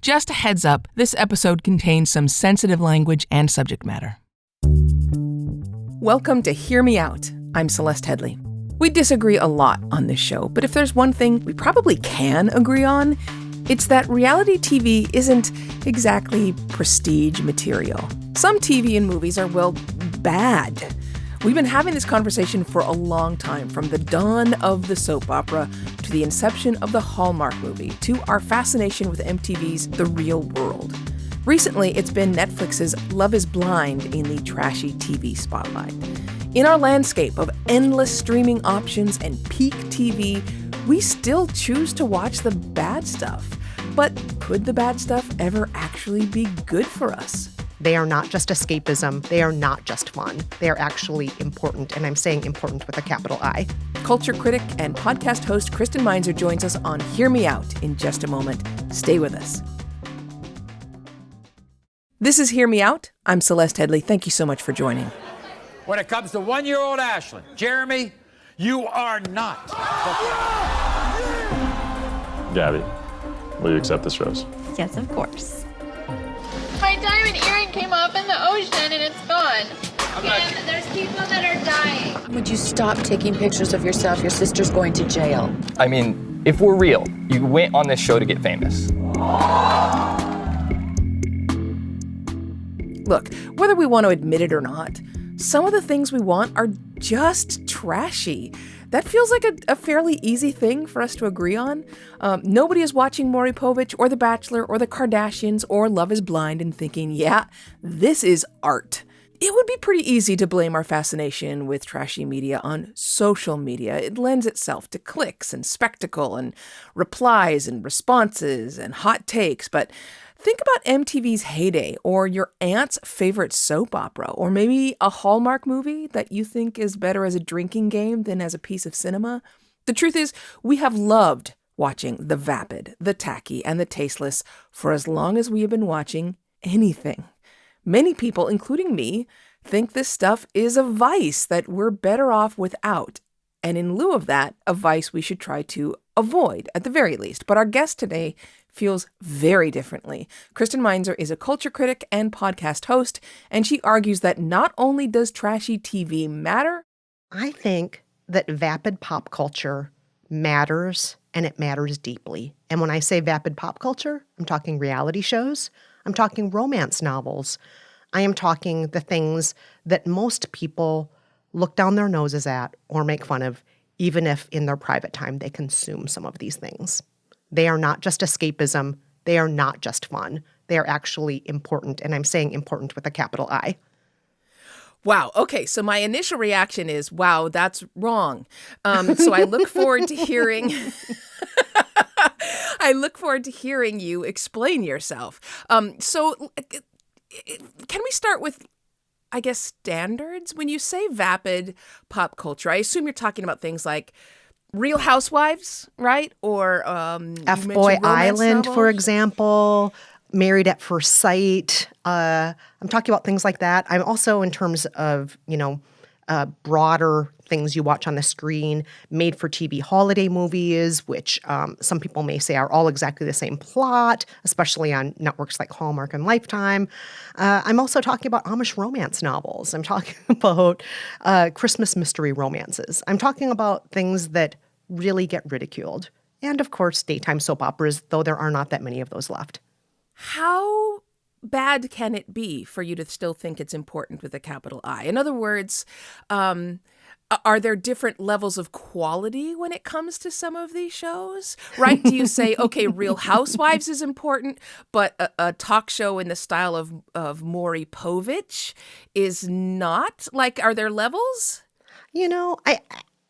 Just a heads up, this episode contains some sensitive language and subject matter. Welcome to Hear Me Out. I'm Celeste Headley. We disagree a lot on this show, but if there's one thing we probably can agree on, it's that reality TV isn't exactly prestige material. Some TV and movies are, well, bad. We've been having this conversation for a long time, from the dawn of the soap opera to the inception of the Hallmark movie to our fascination with MTV's The Real World. Recently, it's been Netflix's Love is Blind in the trashy TV spotlight. In our landscape of endless streaming options and peak TV, we still choose to watch the bad stuff. But could the bad stuff ever actually be good for us? They are not just escapism. They are not just fun. They are actually important, and I'm saying important with a capital I. Culture critic and podcast host Kristen Meinzer joins us on Hear Me Out in just a moment. Stay with us. This is Hear Me Out. I'm Celeste Headley. Thank you so much for joining. When it comes to one-year-old Ashlyn, Jeremy, you are not. Gabby, will you accept this rose? Yes, of course. My diamond earring came off in the ocean and it's gone. And there's people that are dying. Would you stop taking pictures of yourself? Your sister's going to jail. I mean, if we're real, you went on this show to get famous. Look, whether we want to admit it or not, some of the things we want are just trashy. That feels like a fairly easy thing for us to agree on. Nobody is watching Maura Currie or The Bachelor or The Kardashians or Love is Blind and thinking, yeah, this is art. It would be pretty easy to blame our fascination with trashy media on social media. It lends itself to clicks and spectacle and replies and responses and hot takes. But think about MTV's heyday, or your aunt's favorite soap opera, or maybe a Hallmark movie that you think is better as a drinking game than as a piece of cinema. The truth is, we have loved watching the vapid, the tacky, and the tasteless for as long as we have been watching anything. Many people, including me, think this stuff is a vice that we're better off without. And in lieu of that, a vice we should try to avoid, at the very least. But our guest today feels very differently. Kristen Meinzer is a culture critic and podcast host, and she argues that not only does trashy TV matter, I think that vapid pop culture matters, and it matters deeply. And when I say vapid pop culture, I'm talking reality shows. I'm talking romance novels. I am talking the things that most people look down their noses at or make fun of, even if in their private time they consume some of these things. They are not just escapism. They are not just fun. They are actually important, and I'm saying important with a capital I. Wow. Okay. So my initial reaction is, wow, that's wrong. So I look forward to hearing... I look forward to hearing you explain yourself. So can we start with, I guess, standards? When you say vapid pop culture, I assume you're talking about things like Real Housewives, right? Or F-Boy Island, for example, Married at First Sight. I'm talking about things like that. I'm also, in terms of, broader things you watch on the screen, made-for-TV holiday movies, which some people may say are all exactly the same plot, especially on networks like Hallmark and Lifetime. I'm also talking about Amish romance novels. I'm talking about Christmas mystery romances. I'm talking about things that really get ridiculed. And, of course, daytime soap operas, though there are not that many of those left. How bad can it be for you to still think it's important with a capital I? In other words, are there different levels of quality when it comes to some of these shows, right? Do you say, okay, Real Housewives is important, but a talk show in the style of Maura Currie is not? Like, are there levels?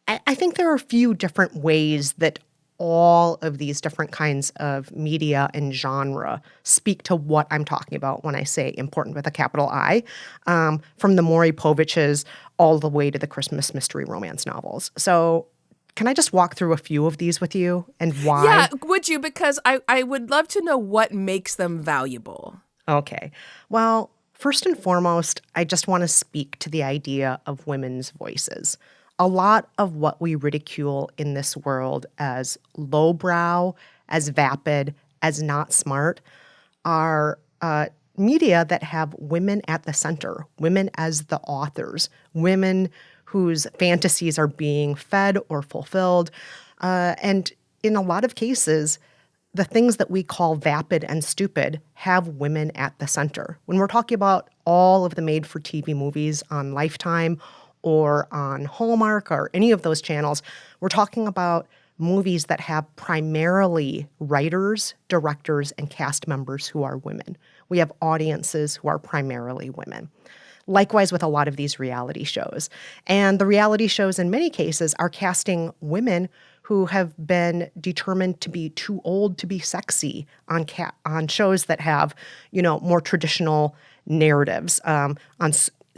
I think there are a few different ways that all of these different kinds of media and genre speak to what I'm talking about when I say important with a capital I, from the Maura Curries all the way to the Christmas mystery romance novels. So can I just walk through a few of these with you and why? Yeah, would you? Because I would love to know what makes them valuable. Okay. Well, first and foremost, I just want to speak to the idea of women's voices. A lot of what we ridicule in this world as lowbrow, as vapid, as not smart, are media that have women at the center, women as the authors, women whose fantasies are being fed or fulfilled. And in a lot of cases, the things that we call vapid and stupid have women at the center. When we're talking about all of the made-for-TV movies on Lifetime or on Hallmark or any of those channels, we're talking about movies that have primarily writers, directors, and cast members who are women. We have audiences who are primarily women. Likewise with a lot of these reality shows. And the reality shows in many cases are casting women who have been determined to be too old to be sexy on shows that have, more traditional narratives, on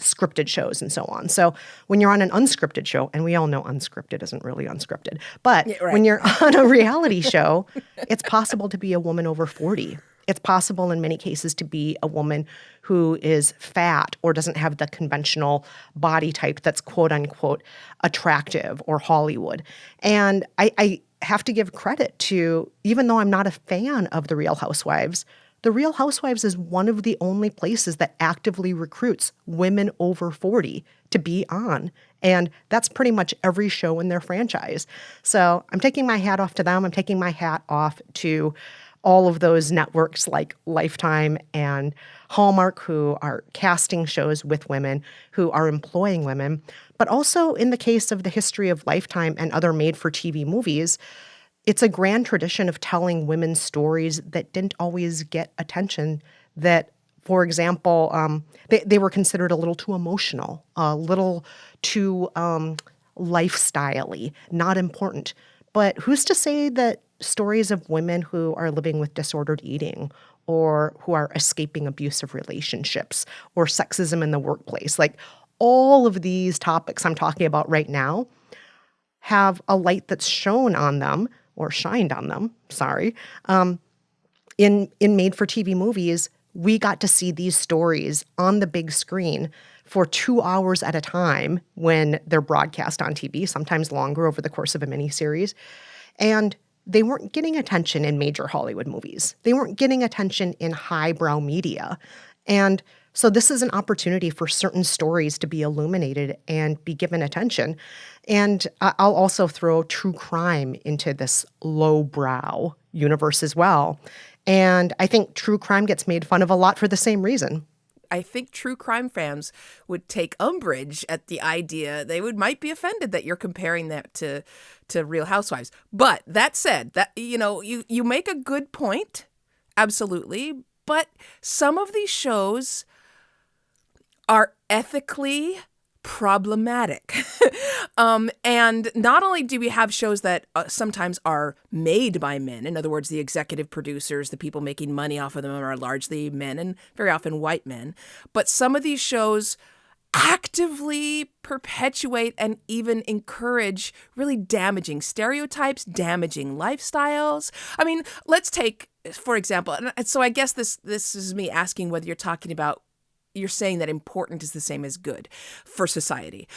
scripted shows and so on. So when you're on an unscripted show, and we all know unscripted isn't really unscripted, but when you're on a reality show, it's possible to be a woman over 40. It's possible in many cases to be a woman who is fat or doesn't have the conventional body type that's quote unquote attractive or Hollywood. And I have to give credit to, even though I'm not a fan of The Real Housewives, The Real Housewives is one of the only places that actively recruits women over 40 to be on. And that's pretty much every show in their franchise. So I'm taking my hat off to them. I'm taking my hat off to all of those networks like Lifetime and Hallmark who are casting shows with women, who are employing women. But also in the case of the history of Lifetime and other made-for-TV movies, it's a grand tradition of telling women's stories that didn't always get attention, that, for example, they were considered a little too emotional, a little too lifestyle-y, not important. But who's to say that stories of women who are living with disordered eating or who are escaping abusive relationships or sexism in the workplace, like all of these topics I'm talking about right now, have a light that's shone on them or shined on them, in made-for-TV movies, we got to see these stories on the big screen for 2 hours at a time when they're broadcast on TV, sometimes longer over the course of a miniseries. And they weren't getting attention in major Hollywood movies. They weren't getting attention in highbrow media. And so this is an opportunity for certain stories to be illuminated and be given attention. And I'll also throw true crime into this lowbrow universe as well. And I think true crime gets made fun of a lot for the same reason. I think true crime fans would take umbrage at the idea. They might be offended that you're comparing that to Real Housewives. But that said, that you make a good point, absolutely. But some of these shows are ethically problematic. And not only do we have shows that sometimes are made by men, in other words, the executive producers, the people making money off of them are largely men and very often white men, but some of these shows actively perpetuate and even encourage really damaging stereotypes, damaging lifestyles. I mean, let's take, for example, and so I guess this is me asking whether you're saying that important is the same as good for society.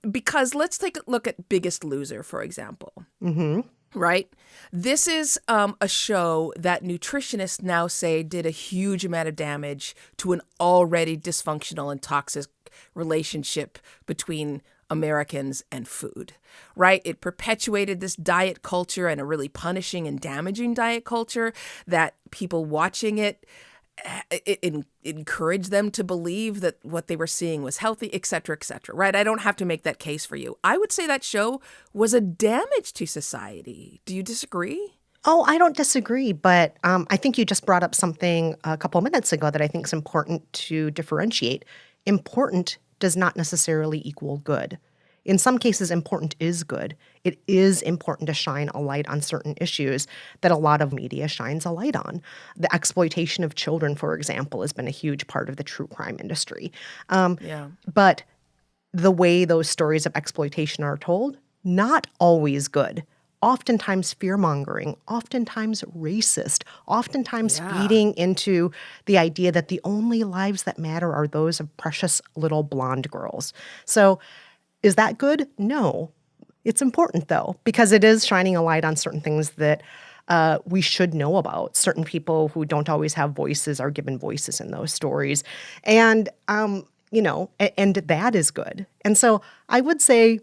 Because let's take a look at Biggest Loser, for example. Mm-hmm. Right? This is a show that nutritionists now say did a huge amount of damage to an already dysfunctional and toxic relationship between Americans and food, right? It perpetuated this diet culture and a really punishing and damaging diet culture that people watching it encouraged them to believe that what they were seeing was healthy, et cetera, right? I don't have to make that case for you. I would say that show was a damage to society. Do you disagree? Oh, I don't disagree, but I think you just brought up something a couple of minutes ago that I think is important to differentiate. Important does not necessarily equal good. In some cases, important is good. It is important to shine a light on certain issues that a lot of media shines a light on. The exploitation of children, for example, has been a huge part of the true crime industry. But the way those stories of exploitation are told, not always good. Oftentimes fear-mongering, oftentimes racist, oftentimes feeding into the idea that the only lives that matter are those of precious little blonde girls. So is that good? No. It's important, though, because it is shining a light on certain things that we should know about. Certain people who don't always have voices are given voices in those stories. And, and that is good. And so I would say,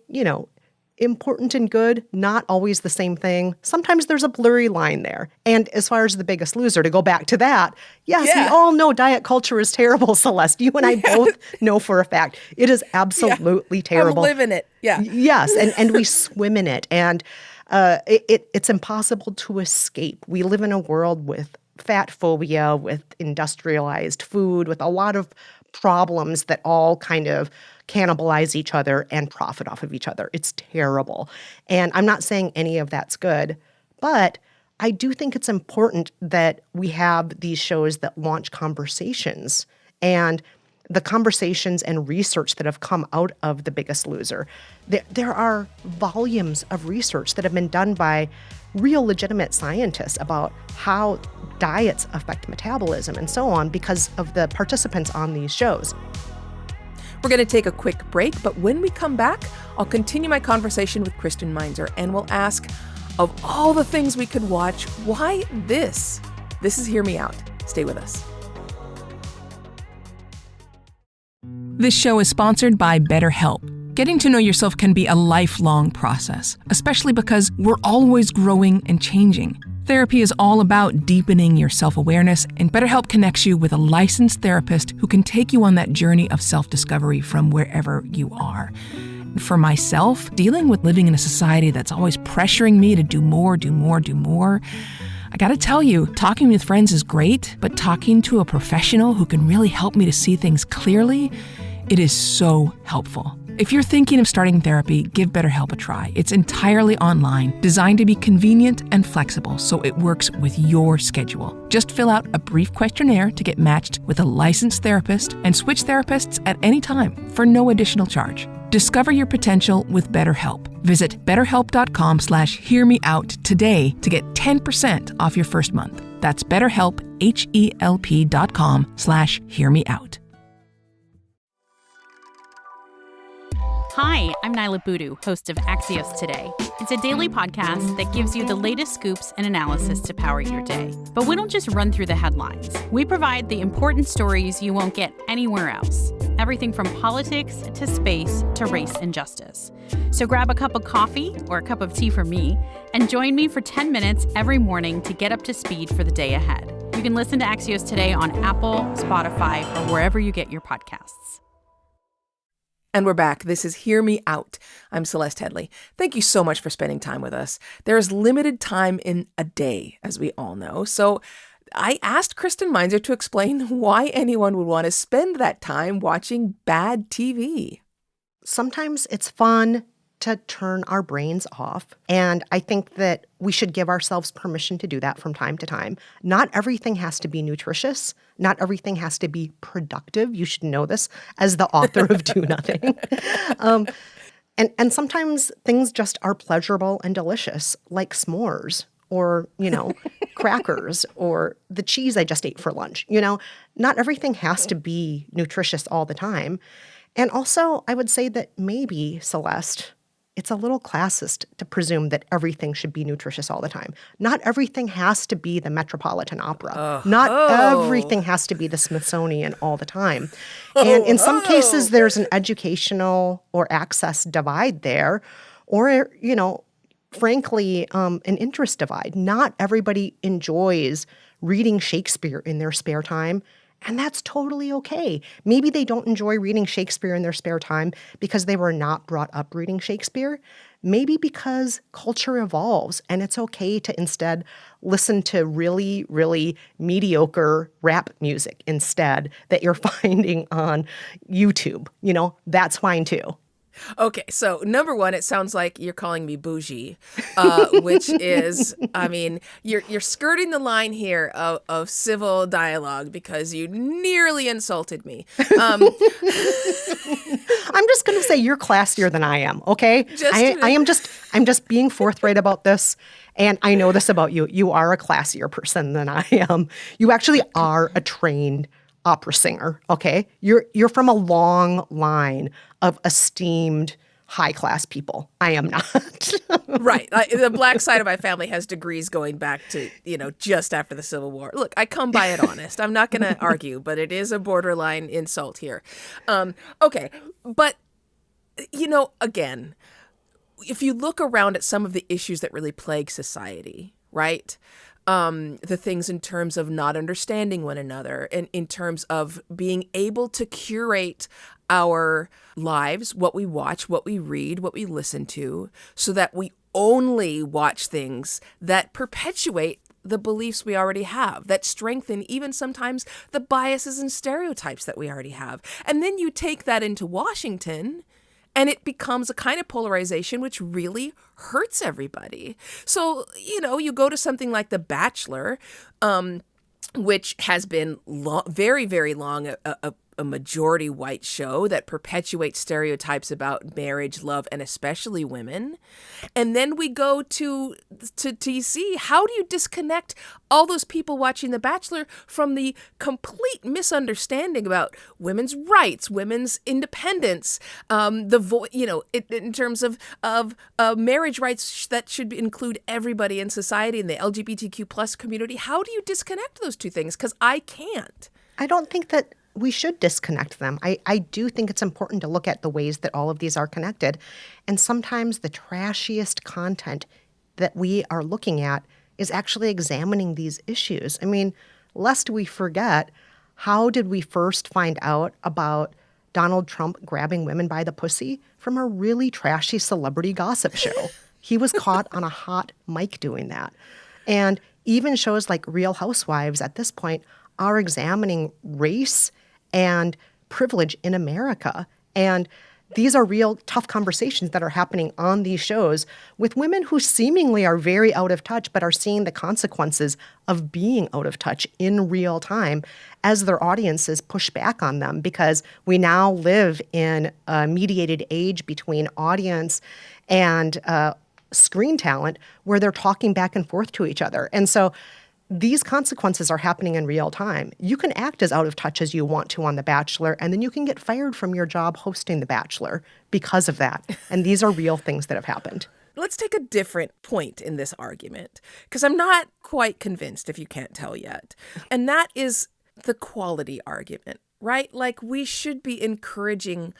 important and good, not always the same thing. Sometimes there's a blurry line there. And as far as The Biggest Loser, to go back to that, yes, we all know diet culture is terrible, Celeste. You and I both know for a fact it is absolutely terrible. I'm living it. Yeah. Yes, and we swim in it. And it's impossible to escape. We live in a world with fat phobia, with industrialized food, with a lot of problems that all kind of cannibalize each other and profit off of each other. It's terrible. And I'm not saying any of that's good, but I do think it's important that we have these shows that launch conversations, and the conversations and research that have come out of The Biggest Loser. There are volumes of research that have been done by real legitimate scientists about how diets affect metabolism and so on because of the participants on these shows. We're going to take a quick break, but when we come back, I'll continue my conversation with Kristen Meinzer, and we'll ask, of all the things we could watch, why this? This is Hear Me Out. Stay with us. This show is sponsored by BetterHelp. Getting to know yourself can be a lifelong process, especially because we're always growing and changing. Therapy is all about deepening your self-awareness, and BetterHelp connects you with a licensed therapist who can take you on that journey of self-discovery from wherever you are. For myself, dealing with living in a society that's always pressuring me to do more, I gotta tell you, talking with friends is great, but talking to a professional who can really help me to see things clearly, it is so helpful. If you're thinking of starting therapy, give BetterHelp a try. It's entirely online, designed to be convenient and flexible, so it works with your schedule. Just fill out a brief questionnaire to get matched with a licensed therapist and switch therapists at any time for no additional charge. Discover your potential with BetterHelp. Visit betterhelp.com/hearmeout today to get 10% off your first month. That's BetterHelp, HELP.com/hearmeout. Hi, I'm Nyla Boodoo, host of Axios Today. It's a daily podcast that gives you the latest scoops and analysis to power your day. But we don't just run through the headlines. We provide the important stories you won't get anywhere else. Everything from politics to space to race and justice. So grab a cup of coffee or a cup of tea for me and join me for 10 minutes every morning to get up to speed for the day ahead. You can listen to Axios Today on Apple, Spotify, or wherever you get your podcasts. And we're back. This is Hear Me Out. I'm Celeste Headley. Thank you so much for spending time with us. There is limited time in a day, as we all know. So I asked Kristen Meinzer to explain why anyone would want to spend that time watching bad TV. Sometimes it's fun to turn our brains off. And I think that we should give ourselves permission to do that from time to time. Not everything has to be nutritious. Not everything has to be productive. You should know this as the author of Do Nothing. And sometimes things just are pleasurable and delicious, like s'mores or, crackers or the cheese I just ate for lunch. Not everything has to be nutritious all the time. And also, I would say that maybe, Celeste, it's a little classist to presume that everything should be nutritious all the time. Not everything has to be the Metropolitan Opera. Not everything has to be the Smithsonian all the time. And in some cases, there's an educational or access divide there, or, frankly, an interest divide. Not everybody enjoys reading Shakespeare in their spare time. And that's totally okay. Maybe they don't enjoy reading Shakespeare in their spare time because they were not brought up reading Shakespeare. Maybe because culture evolves and it's okay to instead listen to really, really mediocre rap music instead that you're finding on YouTube. That's fine too. Okay, so number one, it sounds like you're calling me bougie, which is, you're skirting the line here of civil dialogue because you nearly insulted me. I'm just going to say you're classier than I am, okay? I'm just being forthright about this, and I know this about you. You are a classier person than I am. You actually are a trained opera singer, okay? You're from a long line of esteemed high-class people. I am not. Right. The black side of my family has degrees going back to, just after the Civil War. Look, I come by it honest. I'm not going to argue, but it is a borderline insult here. Okay. But, again, if you look around at some of the issues that really plague society, right? The things in terms of not understanding one another and in terms of being able to curate our lives, what we watch, what we read, what we listen to, so that we only watch things that perpetuate the beliefs we already have, that strengthen even sometimes the biases and stereotypes that we already have. And then you take that into Washington, and it becomes a kind of polarization which really hurts everybody. So, you go to something like The Bachelor, which has been very, very long a majority white show that perpetuates stereotypes about marriage, love, and especially women. And then we go to TC. How do you disconnect all those people watching The Bachelor from the complete misunderstanding about women's rights, women's independence, in terms of marriage rights that should include everybody in society and the LGBTQ plus community? How do you disconnect those two things? Because I can't. I don't think that we should disconnect them. I do think it's important to look at the ways that all of these are connected. And sometimes the trashiest content that we are looking at is actually examining these issues. I mean, lest we forget, how did we first find out about Donald Trump grabbing women by the pussy? From a really trashy celebrity gossip show. He was caught on a hot mic doing that. And even shows like Real Housewives at this point are examining race and privilege in America. And these are real tough conversations that are happening on these shows with women who seemingly are very out of touch, but are seeing the consequences of being out of touch in real time as their audiences push back on them, because we now live in a mediated age between audience and screen talent where they're talking back and forth to each other. And so these consequences are happening in real time. You can act as out of touch as you want to on The Bachelor, and then you can get fired from your job hosting The Bachelor because of that. And these are real things that have happened. Let's take a different point in this argument, because I'm not quite convinced, if you can't tell yet. And that is the quality argument, right? Like, we should be encouraging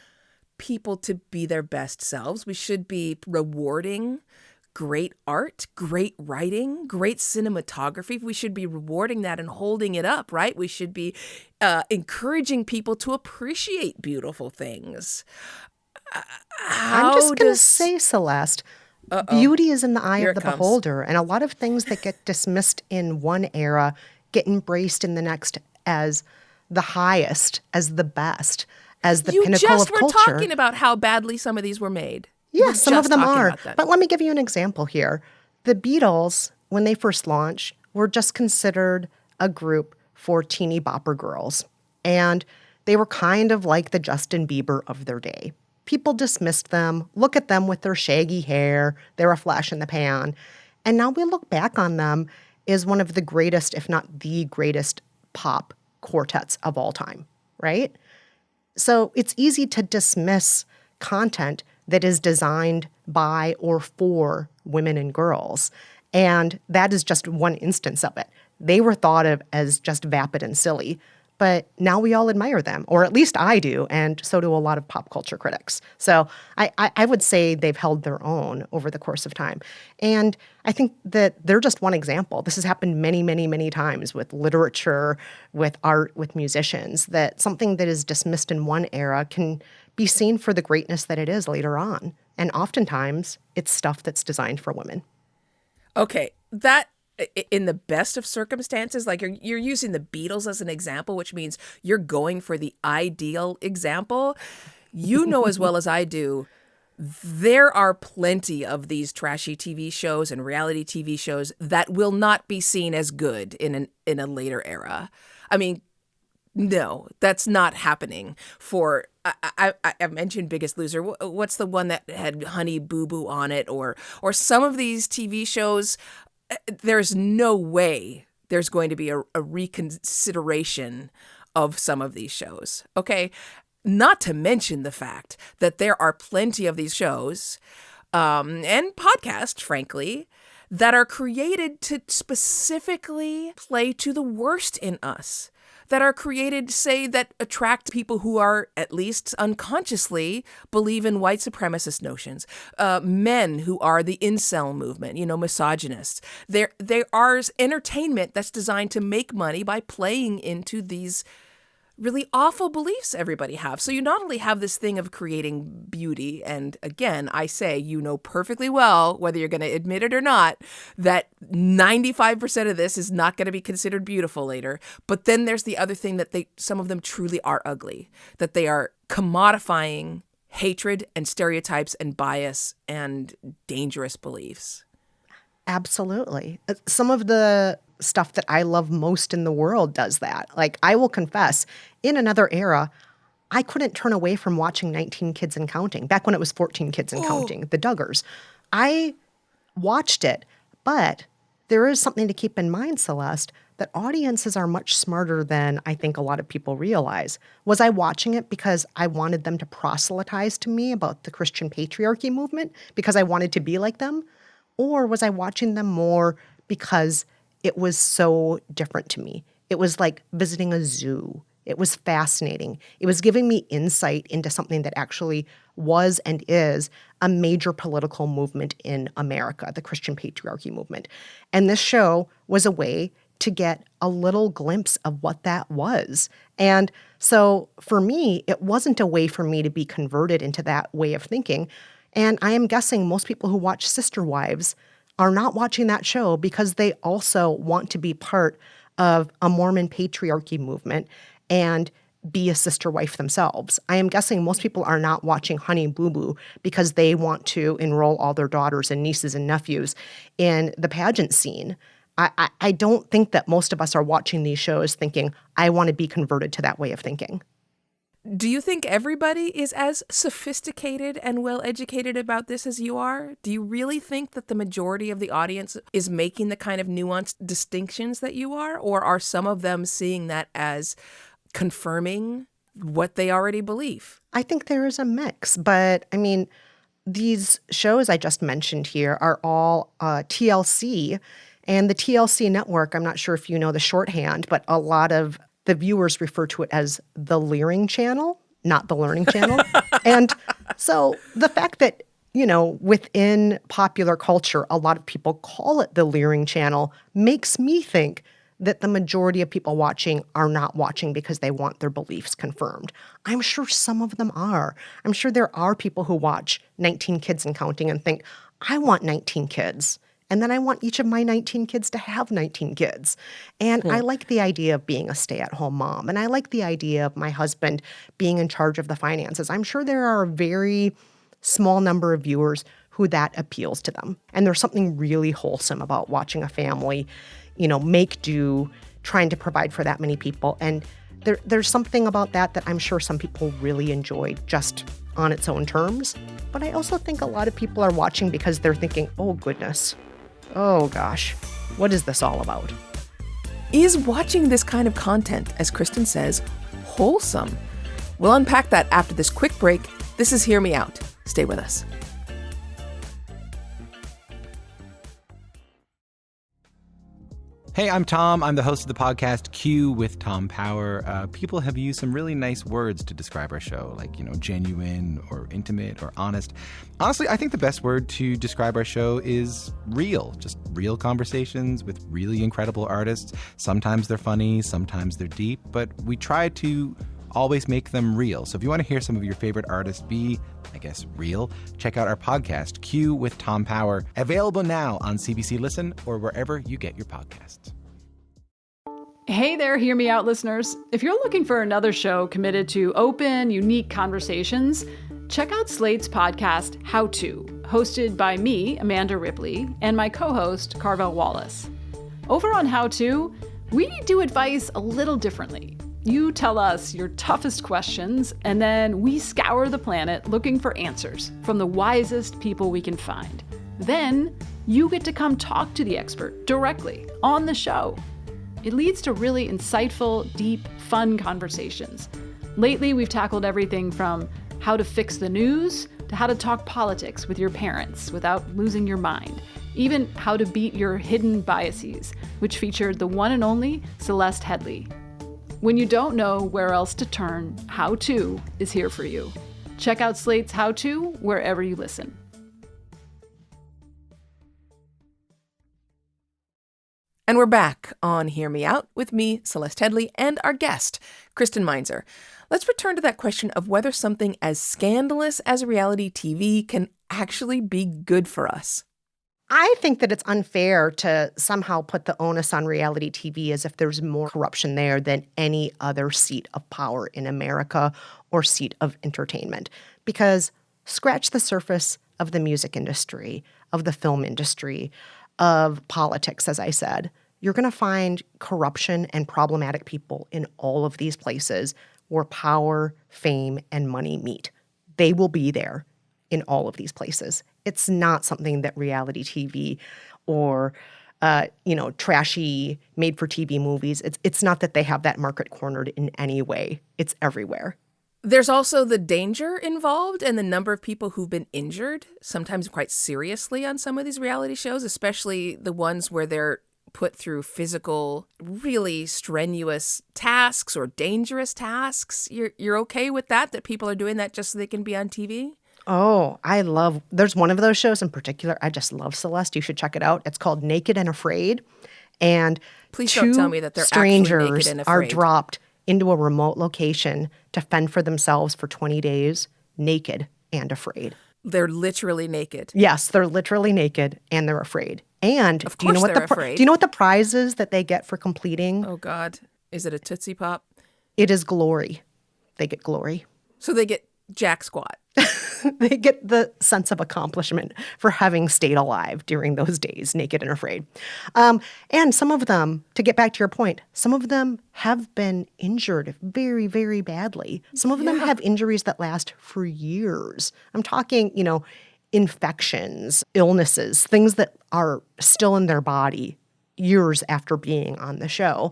people to be their best selves. We should be rewarding great art, great writing, great cinematography. We should be rewarding that and holding it up, right? We should be encouraging people to appreciate beautiful things. I'm just going to say, Celeste, beauty is in the eye of the beholder. And a lot of things that get dismissed in one era get embraced in the next as the highest, as the best, as the pinnacle of culture. You just were talking about how badly some of these were made. Yes, some of them are. But let me give you an example here. The Beatles, when they first launched, were just considered a group for teeny bopper girls. And they were kind of like the Justin Bieber of their day. People dismissed them, look at them with their shaggy hair, they're a flash in the pan. And now we look back on them as one of the greatest, if not the greatest, pop quartets of all time, right? So it's easy to dismiss content that is designed by or for women and girls. And that is just one instance of it. They were thought of as just vapid and silly, but now we all admire them, or at least I do, and so do a lot of pop culture critics. So I would say they've held their own over the course of time. And I think that they're just one example. This has happened many, many, many times with literature, with art, with musicians, that something that is dismissed in one era can be seen for the greatness that it is later on. And oftentimes, it's stuff that's designed for women. Okay, that, in the best of circumstances, like you're using the Beatles as an example, which means you're going for the ideal example. You know as well as I do, there are plenty of these trashy TV shows and reality TV shows that will not be seen as good in a later era. I mean, no, that's not happening. For I mentioned Biggest Loser. What's the one that had Honey Boo Boo on it, or some of these TV shows? There's no way there's going to be a reconsideration of some of these shows. Okay, Not to mention the fact that there are plenty of these shows and podcasts, frankly, that are created to specifically play to the worst in us, that are created, say, that attract people who are, at least unconsciously, believe in white supremacist notions, men who are the incel movement, misogynists. There are entertainment that's designed to make money by playing into these really awful beliefs everybody have. So you not only have this thing of creating beauty, and again, I say, you know perfectly well, whether you're going to admit it or not, that 95% of this is not going to be considered beautiful later. But then there's the other thing that some of them truly are ugly, that they are commodifying hatred and stereotypes and bias and dangerous beliefs. Absolutely. Some of the stuff that I love most in the world does that. Like, I will confess, in another era, I couldn't turn away from watching 19 Kids and Counting, back when it was 14 Kids and Counting, the Duggars. I watched it, but there is something to keep in mind, Celeste, that audiences are much smarter than I think a lot of people realize. Was I watching it because I wanted them to proselytize to me about the Christian patriarchy movement, because I wanted to be like them? Or was I watching them more because it was so different to me? It was like visiting a zoo. It was fascinating. It was giving me insight into something that actually was and is a major political movement in America, the Christian patriarchy movement. And this show was a way to get a little glimpse of what that was. And so for me, it wasn't a way for me to be converted into that way of thinking. And I am guessing most people who watch Sister Wives are not watching that show because they also want to be part of a Mormon patriarchy movement and be a sister wife themselves. I am guessing most people are not watching Honey Boo Boo because they want to enroll all their daughters and nieces and nephews in the pageant scene. I don't think that most of us are watching these shows thinking, I want to be converted to that way of thinking. Do you think everybody is as sophisticated and well-educated about this as you are? Do you really think that the majority of the audience is making the kind of nuanced distinctions that you are? Or are some of them seeing that as confirming what they already believe? I think there is a mix, but I mean, these shows I just mentioned here are all TLC, and the TLC network, I'm not sure if you know the shorthand, but a lot of the viewers refer to it as the Leering Channel, not the Learning Channel. And so the fact that, within popular culture, a lot of people call it the Leering Channel makes me think that the majority of people watching are not watching because they want their beliefs confirmed. I'm sure some of them are. I'm sure there are people who watch 19 Kids and Counting and think, I want 19 kids. And then I want each of my 19 kids to have 19 kids. And I like the idea of being a stay-at-home mom. And I like the idea of my husband being in charge of the finances. I'm sure there are a very small number of viewers who that appeals to them. And there's something really wholesome about watching a family, make do, trying to provide for that many people. And there's something about that I'm sure some people really enjoy just on its own terms. But I also think a lot of people are watching because they're thinking, oh, goodness. Oh gosh, what is this all about? Is watching this kind of content, as Kristen says, wholesome? We'll unpack that after this quick break. This is Hear Me Out. Stay with us. Hey, I'm Tom. I'm the host of the podcast Q with Tom Power. People have used some really nice words to describe our show, like, genuine or intimate or honest. Honestly, I think the best word to describe our show is real. Just real conversations with really incredible artists. Sometimes they're funny, sometimes they're deep, but we try to always make them real. So if you want to hear some of your favorite artists be, real, check out our podcast, Q with Tom Power, available now on CBC Listen or wherever you get your podcasts. Hey there, Hear Me Out listeners. If you're looking for another show committed to open, unique conversations, check out Slate's podcast, How To, hosted by me, Amanda Ripley, and my co-host, Carvel Wallace. Over on How To, we do advice a little differently. You tell us your toughest questions, and then we scour the planet looking for answers from the wisest people we can find. Then you get to come talk to the expert directly on the show. It leads to really insightful, deep, fun conversations. Lately, we've tackled everything from how to fix the news to how to talk politics with your parents without losing your mind. Even how to beat your hidden biases, which featured the one and only Celeste Headlee. When you don't know where else to turn, How To is here for you. Check out Slate's How To wherever you listen. And we're back on Hear Me Out with me, Celeste Headlee, and our guest, Kristen Meinzer. Let's return to that question of whether something as scandalous as reality TV can actually be good for us. I think that it's unfair to somehow put the onus on reality TV as if there's more corruption there than any other seat of power in America or seat of entertainment. Because scratch the surface of the music industry, of the film industry, of politics, as I said, you're going to find corruption and problematic people in all of these places where power, fame, and money meet. They will be there in all of these places. It's not something that reality TV or, trashy made-for-TV movies, it's not that they have that market cornered in any way. It's everywhere. There's also the danger involved and the number of people who've been injured, sometimes quite seriously on some of these reality shows, especially the ones where they're put through physical, really strenuous tasks or dangerous tasks. You're okay with that people are doing that just so they can be on TV? Oh, there's one of those shows in particular. I just love Celeste. You should check it out. It's called Naked and Afraid. And please two don't tell me that they're strangers actually naked and are afraid. dropped into a remote location to fend for themselves for 20 days, naked and afraid. They're literally naked. Yes, they're literally naked and they're afraid. And of course do you know what they're afraid. Do you know what the prize is that they get for completing? Oh God, is it a Tootsie Pop? It is glory. They get glory. So they get jack squat. They get the sense of accomplishment for having stayed alive during those days, naked and afraid. And some of them, to get back to your point, some of them have been injured very, very badly. Some of them have injuries that last for years. I'm talking, infections, illnesses, things that are still in their body years after being on the show.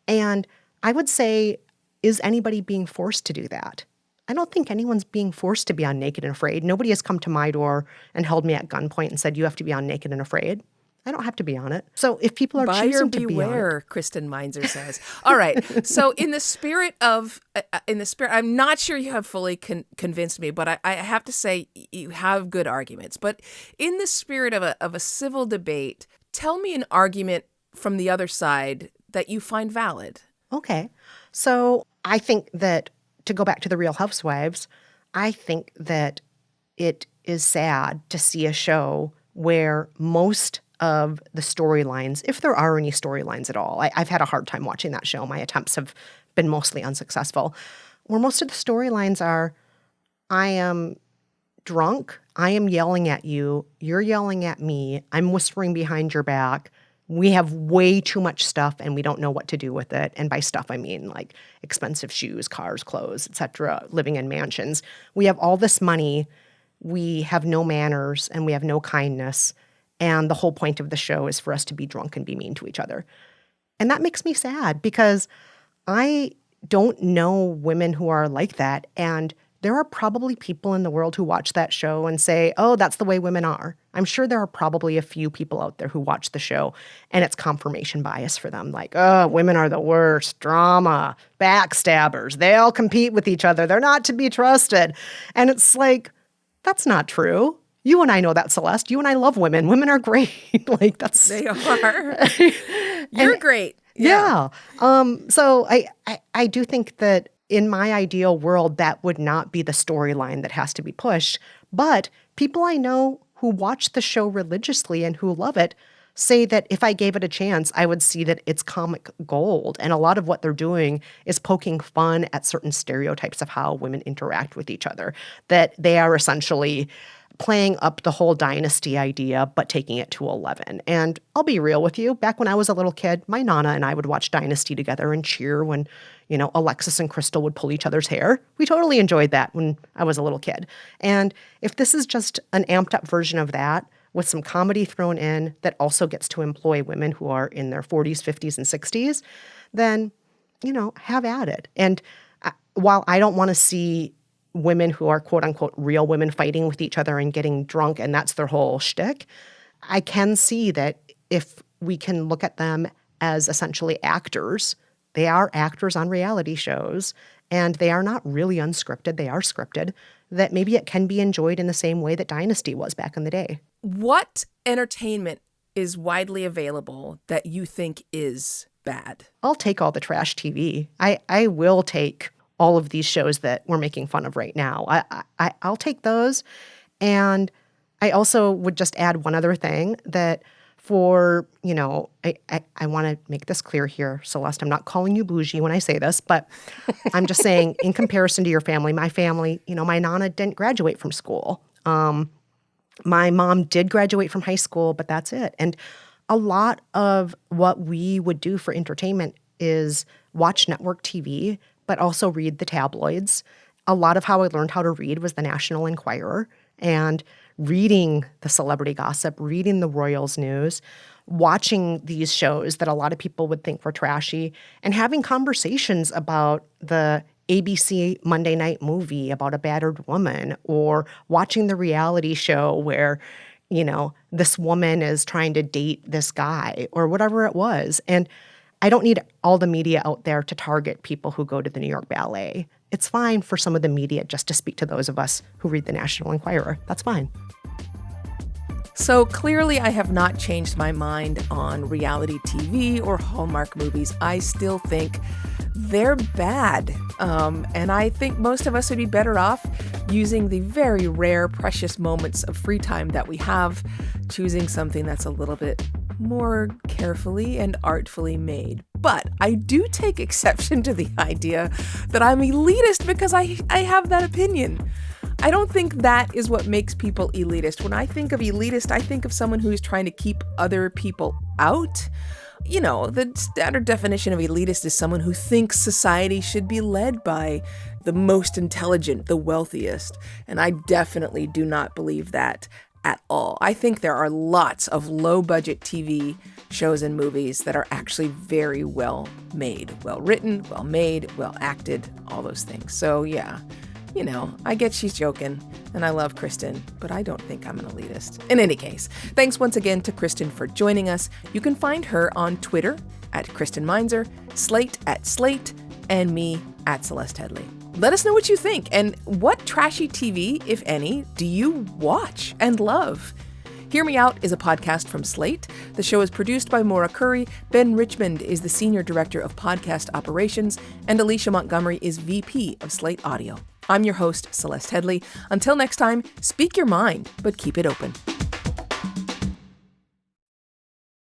And I would say, is anybody being forced to do that? I don't think anyone's being forced to be on Naked and Afraid. Nobody has come to my door and held me at gunpoint and said, you have to be on Naked and Afraid. I don't have to be on it. So if people are choosing to be on it. Kristen Meinzer says. All right. So in the spirit, I'm not sure you have fully convinced me, but I have to say you have good arguments. But in the spirit of a civil debate, tell me an argument from the other side that you find valid. Okay. So I think that, to go back to the Real Housewives, I think that it is sad to see a show where most of the storylines, if there are any storylines at all, I've had a hard time watching that show. My attempts have been mostly unsuccessful. Where most of the storylines are, I am drunk, I am yelling at you, you're yelling at me, I'm whispering behind your back, we have way too much stuff and we don't know what to do with it. And by stuff, I mean like expensive shoes, cars, clothes, etc., living in mansions. We have all this money, we have no manners, and we have no kindness. And the whole point of the show is for us to be drunk and be mean to each other. And that makes me sad because I don't know women who are like that. And there are probably people in the world who watch that show and say, oh, that's the way women are. I'm sure there are probably a few people out there who watch the show and it's confirmation bias for them. Like, oh, women are the worst, drama, backstabbers. They all compete with each other. They're not to be trusted. And it's like, that's not true. You and I know that, Celeste. You and I love women. Women are great. Like that's they are. You're great. Yeah. So I do think that in my ideal world, that would not be the storyline that has to be pushed. But people I know who watch the show religiously and who love it say that if I gave it a chance, I would see that it's comic gold. And a lot of what they're doing is poking fun at certain stereotypes of how women interact with each other, that they are essentially playing up the whole dynasty idea, but taking it to 11. And I'll be real with you. Back when I was a little kid, my Nana and I would watch Dynasty together and cheer when, Alexis and Crystal would pull each other's hair. We totally enjoyed that when I was a little kid. And if this is just an amped up version of that with some comedy thrown in that also gets to employ women who are in their 40s, 50s, and 60s, then, have at it. And while I don't want to see women who are quote unquote real women fighting with each other and getting drunk and that's their whole shtick, I can see that if we can look at them as essentially actors, they are actors on reality shows and they are not really unscripted, they are scripted, that maybe it can be enjoyed in the same way that Dynasty was back in the day. What entertainment is widely available that you think is bad? I'll take all the trash TV. I will take all of these shows that we're making fun of right now. I'll take those. And I also would just add one other thing that for, I want to make this clear here, Celeste, I'm not calling you bougie when I say this, but I'm just saying in comparison to your family, my family, my Nana didn't graduate from school. My mom did graduate from high school, but that's it. And a lot of what we would do for entertainment is watch network TV, but also read the tabloids. A lot of how I learned how to read was the National Enquirer and reading the celebrity gossip, reading the Royals news, watching these shows that a lot of people would think were trashy, and having conversations about the ABC Monday Night Movie about a battered woman, or watching the reality show where, this woman is trying to date this guy or whatever it was. And I don't need all the media out there to target people who go to the New York Ballet. It's fine for some of the media just to speak to those of us who read the National Enquirer. That's fine. So clearly I have not changed my mind on reality TV or Hallmark movies. I still think they're bad. And I think most of us would be better off using the very rare, precious moments of free time that we have, choosing something that's a little bit more carefully and artfully made. But I do take exception to the idea that I'm elitist because I have that opinion. I don't think that is what makes people elitist. When I think of elitist, I think of someone who's trying to keep other people out. The standard definition of elitist is someone who thinks society should be led by the most intelligent, the wealthiest. And I definitely do not believe that at all. I think there are lots of low-budget TV shows and movies that are actually very well made, well written, well made, well acted, all those things. So yeah, I get she's joking, and I love Kristen, but I don't think I'm an elitist. In any case, thanks once again to Kristen for joining us. You can find her on Twitter at Kristen Meinzer, Slate at Slate, and me at Celeste Headley. Let us know what you think, and what trashy TV, if any, do you watch and love? Hear Me Out is a podcast from Slate. The show is produced by Maura Currie. Ben Richmond is the Senior Director of Podcast Operations, and Alicia Montgomery is VP of Slate Audio. I'm your host, Celeste Headley. Until next time, speak your mind, but keep it open.